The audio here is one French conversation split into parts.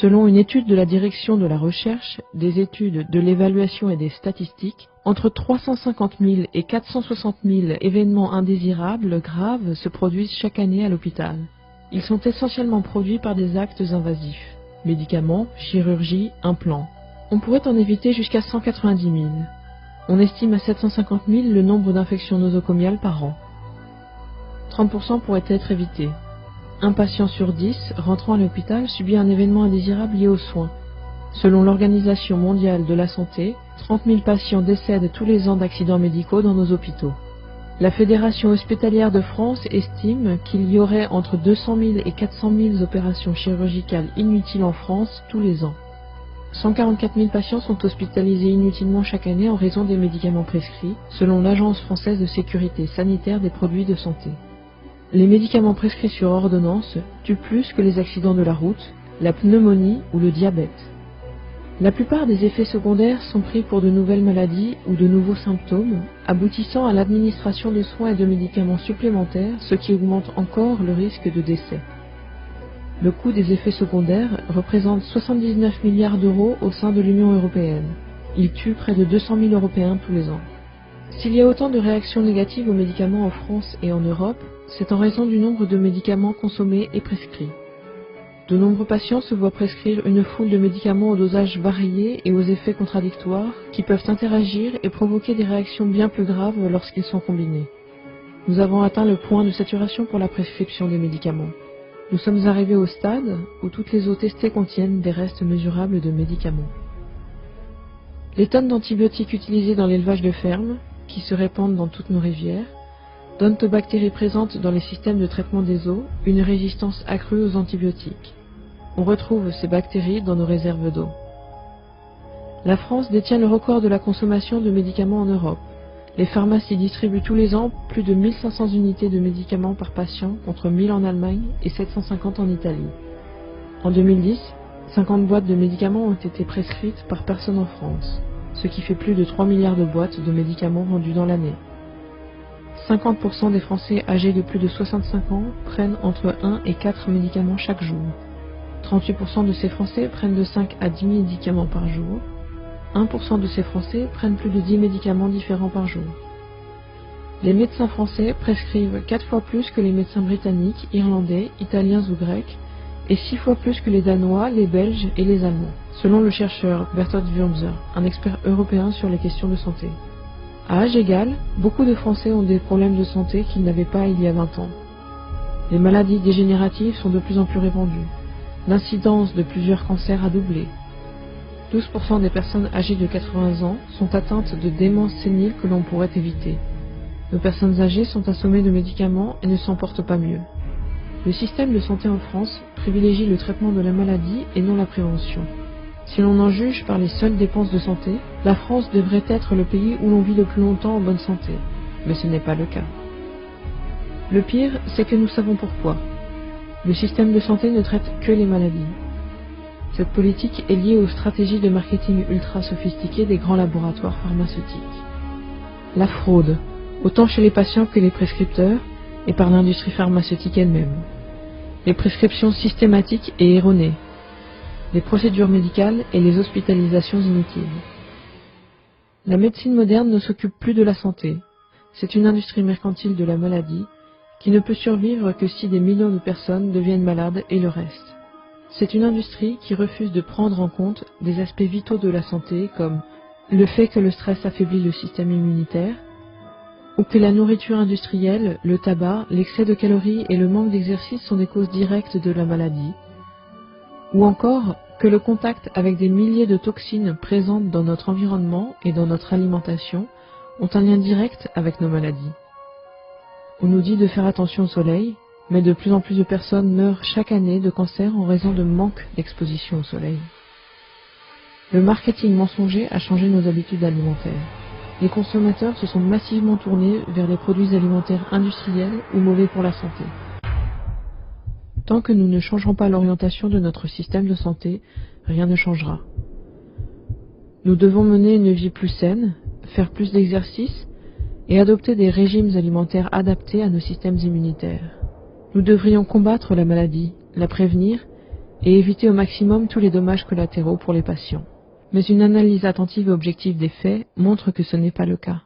Selon une étude de la Direction de la Recherche, des études, de l'évaluation et des statistiques, entre 350 000 et 460 000 événements indésirables graves se produisent chaque année à l'hôpital. Ils sont essentiellement produits par des actes invasifs, médicaments, chirurgie, implants. On pourrait en éviter jusqu'à 190 000. On estime à 750 000 le nombre d'infections nosocomiales par an. 30% pourraient être évités. Un patient sur 10 rentrant à l'hôpital subit un événement indésirable lié aux soins. Selon l'Organisation mondiale de la santé, 30 000 patients décèdent tous les ans d'accidents médicaux dans nos hôpitaux. La Fédération hospitalière de France estime qu'il y aurait entre 200 000 et 400 000 opérations chirurgicales inutiles en France tous les ans. 144 000 patients sont hospitalisés inutilement chaque année en raison des médicaments prescrits, selon l'Agence française de sécurité sanitaire des produits de santé. Les médicaments prescrits sur ordonnance tuent plus que les accidents de la route, la pneumonie ou le diabète. La plupart des effets secondaires sont pris pour de nouvelles maladies ou de nouveaux symptômes, aboutissant à l'administration de soins et de médicaments supplémentaires, ce qui augmente encore le risque de décès. Le coût des effets secondaires représente 79 milliards d'euros au sein de l'Union européenne. Il tue près de 200 000 Européens tous les ans. S'il y a autant de réactions négatives aux médicaments en France et en Europe, c'est en raison du nombre de médicaments consommés et prescrits. De nombreux patients se voient prescrire une foule de médicaments aux dosages variés et aux effets contradictoires qui peuvent interagir et provoquer des réactions bien plus graves lorsqu'ils sont combinés. Nous avons atteint le point de saturation pour la prescription des médicaments. Nous sommes arrivés au stade où toutes les eaux testées contiennent des restes mesurables de médicaments. Les tonnes d'antibiotiques utilisées dans l'élevage de fermes, qui se répandent dans toutes nos rivières, donnent aux bactéries présentes dans les systèmes de traitement des eaux une résistance accrue aux antibiotiques. On retrouve ces bactéries dans nos réserves d'eau. La France détient le record de la consommation de médicaments en Europe. Les pharmacies distribuent tous les ans plus de 1500 unités de médicaments par patient contre 1000 en Allemagne et 750 en Italie. En 2010, 50 boîtes de médicaments ont été prescrites par personne en France, ce qui fait plus de 3 milliards de boîtes de médicaments vendues dans l'année. 50% des Français âgés de plus de 65 ans prennent entre 1 et 4 médicaments chaque jour. 38% de ces Français prennent de 5 à 10 médicaments par jour. 1% de ces Français prennent plus de 10 médicaments différents par jour. Les médecins français prescrivent 4 fois plus que les médecins britanniques, irlandais, italiens ou grecs, et 6 fois plus que les Danois, les Belges et les Allemands, selon le chercheur Bertolt Wurmser, un expert européen sur les questions de santé. À âge égal, beaucoup de Français ont des problèmes de santé qu'ils n'avaient pas il y a 20 ans. Les maladies dégénératives sont de plus en plus répandues. L'incidence de plusieurs cancers a doublé. 12% des personnes âgées de 80 ans sont atteintes de démence sénile que l'on pourrait éviter. Nos personnes âgées sont assommées de médicaments et ne s'en portent pas mieux. Le système de santé en France privilégie le traitement de la maladie et non la prévention. Si l'on en juge par les seules dépenses de santé, la France devrait être le pays où l'on vit le plus longtemps en bonne santé. Mais ce n'est pas le cas. Le pire, c'est que nous savons pourquoi. Le système de santé ne traite que les maladies. Cette politique est liée aux stratégies de marketing ultra sophistiquées des grands laboratoires pharmaceutiques. La fraude, autant chez les patients que les prescripteurs, et par l'industrie pharmaceutique elle-même. Les prescriptions systématiques et erronées. Les procédures médicales et les hospitalisations inutiles. La médecine moderne ne s'occupe plus de la santé. C'est une industrie mercantile de la maladie qui ne peut survivre que si des millions de personnes deviennent malades et le reste. C'est une industrie qui refuse de prendre en compte des aspects vitaux de la santé comme le fait que le stress affaiblit le système immunitaire, ou que la nourriture industrielle, le tabac, l'excès de calories et le manque d'exercice sont des causes directes de la maladie, ou encore que le contact avec des milliers de toxines présentes dans notre environnement et dans notre alimentation ont un lien direct avec nos maladies. On nous dit de faire attention au soleil, mais de plus en plus de personnes meurent chaque année de cancer en raison de manque d'exposition au soleil. Le marketing mensonger a changé nos habitudes alimentaires. Les consommateurs se sont massivement tournés vers les produits alimentaires industriels ou mauvais pour la santé. Tant que nous ne changerons pas l'orientation de notre système de santé, rien ne changera. Nous devons mener une vie plus saine, faire plus d'exercice et adopter des régimes alimentaires adaptés à nos systèmes immunitaires. Nous devrions combattre la maladie, la prévenir et éviter au maximum tous les dommages collatéraux pour les patients. Mais une analyse attentive et objective des faits montre que ce n'est pas le cas.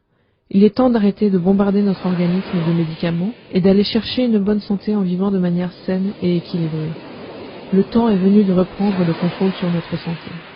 Il est temps d'arrêter de bombarder notre organisme de médicaments et d'aller chercher une bonne santé en vivant de manière saine et équilibrée. Le temps est venu de reprendre le contrôle sur notre santé.